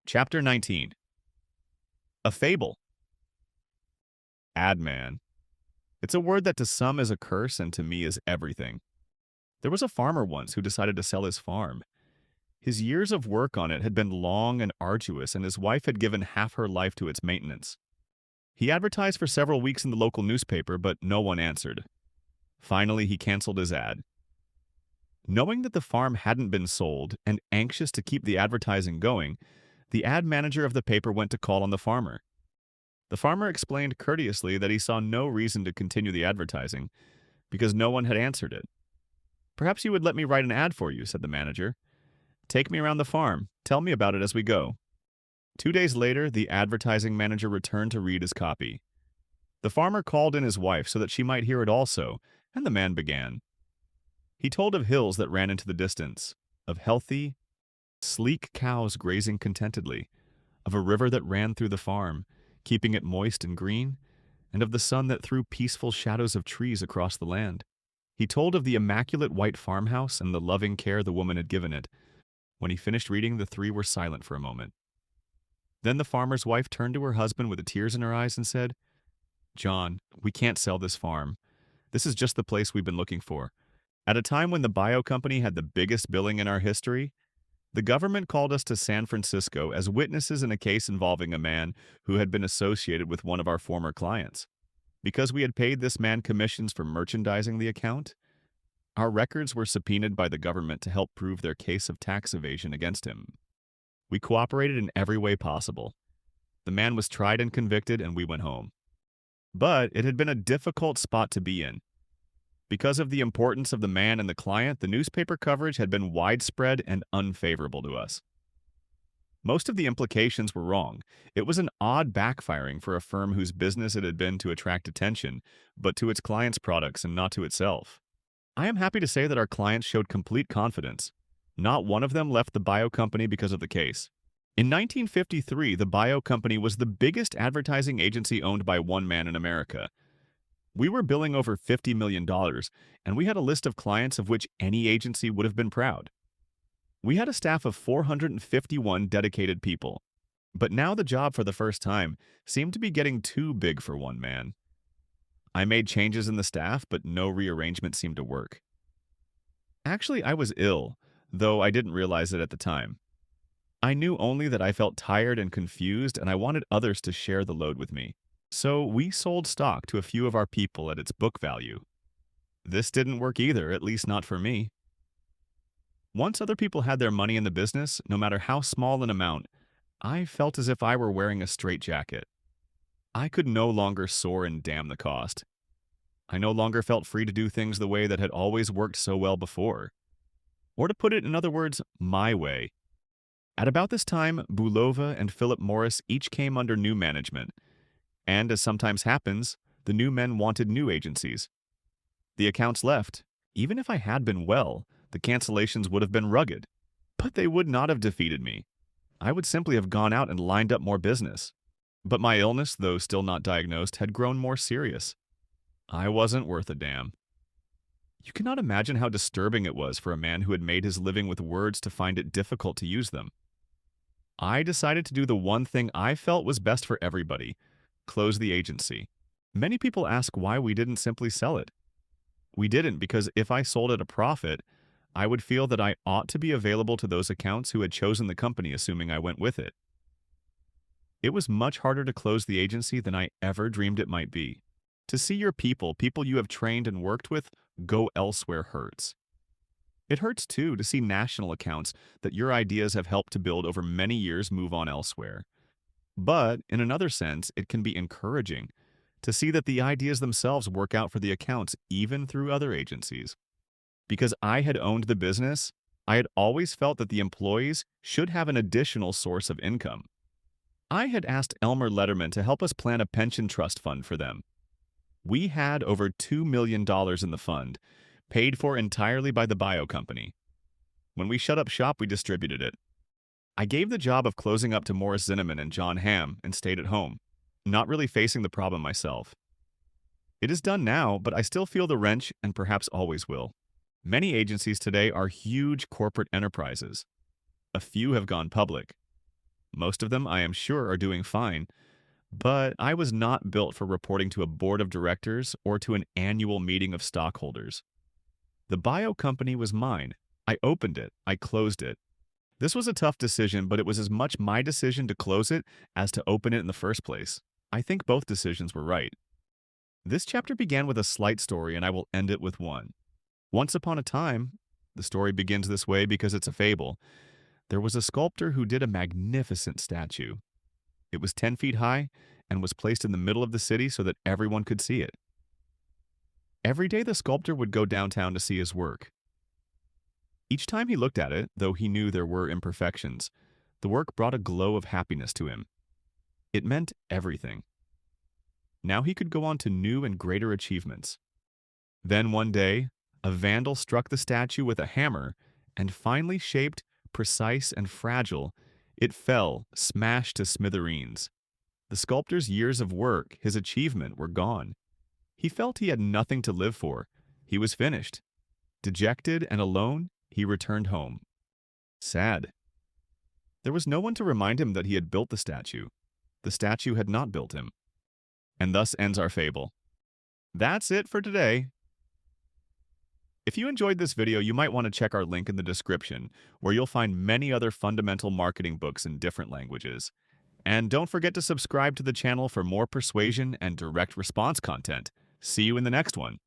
Chapter 19. A Fable. Ad man. It's a word that to some is a curse and to me is everything. There was a farmer once who decided to sell his farm. His years of work on it had been long and arduous, and his wife had given half her life to its maintenance. He advertised for several weeks in the local newspaper, but no one answered. Finally, he canceled his ad. Knowing that the farm hadn't been sold and anxious to keep the advertising going, the ad manager of the paper went to call on the farmer. The farmer explained courteously that he saw no reason to continue the advertising because no one had answered it. "Perhaps you would let me write an ad for you," said the manager. "Take me around the farm. Tell me about it as we go." 2 days later, the advertising manager returned to read his copy. The farmer called in his wife so that she might hear it also, and the man began. He told of hills that ran into the distance, of healthy, sleek cows grazing contentedly, of a river that ran through the farm, keeping it moist and green, and of the sun that threw peaceful shadows of trees across the land. He told of the immaculate white farmhouse and the loving care the woman had given it. When he finished reading, the three were silent for a moment. Then the farmer's wife turned to her husband with the tears in her eyes and said, "John, we can't sell this farm. This is just the place we've been looking for. At a time when the Biow Company had the biggest billing in our history, the government called us to San Francisco as witnesses in a case involving a man who had been associated with one of our former clients. Because we had paid this man commissions for merchandising the account, our records were subpoenaed by the government to help prove their case of tax evasion against him. We cooperated in every way possible. The man was tried and convicted, and we went home. But it had been a difficult spot to be in. Because of the importance of the man and the client, the newspaper coverage had been widespread and unfavorable to us. Most of the implications were wrong. It was an odd backfiring for a firm whose business it had been to attract attention, but to its clients' products and not to itself. I am happy to say that our clients showed complete confidence. Not one of them left the Biow Company because of the case. In 1953, the Biow Company was the biggest advertising agency owned by one man in America. We were billing over $50 million, and we had a list of clients of which any agency would have been proud. We had a staff of 451 dedicated people, but now the job for the first time seemed to be getting too big for one man. I made changes in the staff, but no rearrangement seemed to work. Actually, I was ill, though I didn't realize it at the time. I knew only that I felt tired and confused, and I wanted others to share the load with me. So we sold stock to a few of our people at its book value. This didn't work either, at least not for me. Once other people had their money in the business, no matter how small an amount, I felt as if I were wearing a straitjacket. I could no longer soar and damn the cost. I no longer felt free to do things the way that had always worked so well before. Or to put it in other words, my way. At about this time, Bulova and Philip Morris each came under new management, and as sometimes happens, the new men wanted new agencies. The accounts left. Even if I had been well, the cancellations would have been rugged. But they would not have defeated me. I would simply have gone out and lined up more business. But my illness, though still not diagnosed, had grown more serious. I wasn't worth a damn. You cannot imagine how disturbing it was for a man who had made his living with words to find it difficult to use them. I decided to do the one thing I felt was best for everybody: close the agency. Many people ask why we didn't simply sell it. We didn't because if I sold at a profit, I would feel that I ought to be available to those accounts who had chosen the company, assuming I went with it. It was much harder to close the agency than I ever dreamed it might be. To see your people you have trained and worked with, go elsewhere hurts. It hurts, too, to see national accounts that your ideas have helped to build over many years move on elsewhere. But, in another sense, it can be encouraging to see that the ideas themselves work out for the accounts even through other agencies. Because I had owned the business, I had always felt that the employees should have an additional source of income. I had asked Elmer Letterman to help us plan a pension trust fund for them. We had over $2 million in the fund, paid for entirely by the Biow Company. When we shut up shop, we distributed it. I gave the job of closing up to Morris Zinnemann and John Hamm and stayed at home, not really facing the problem myself. It is done now, but I still feel the wrench and perhaps always will. Many agencies today are huge corporate enterprises. A few have gone public. Most of them, I am sure, are doing fine, but I was not built for reporting to a board of directors or to an annual meeting of stockholders. The Biow Company was mine. I opened it. I closed it. This was a tough decision, but it was as much my decision to close it as to open it in the first place. I think both decisions were right. This chapter began with a slight story, and I will end it with one. Once upon a time, the story begins this way because it's a fable, there was a sculptor who did a magnificent statue. It was 10 feet high and was placed in the middle of the city so that everyone could see it. Every day the sculptor would go downtown to see his work. Each time he looked at it, though he knew there were imperfections, the work brought a glow of happiness to him. It meant everything. Now he could go on to new and greater achievements. Then one day, a vandal struck the statue with a hammer, and finely shaped, precise, and fragile, it fell, smashed to smithereens. The sculptor's years of work, his achievement, were gone. He felt he had nothing to live for. He was finished. Dejected and alone, he returned home. Sad. There was no one to remind him that he had built the statue. The statue had not built him. And thus ends our fable. That's it for today. If you enjoyed this video, you might want to check our link in the description, where you'll find many other fundamental marketing books in different languages. And don't forget to subscribe to the channel for more persuasion and direct response content. See you in the next one.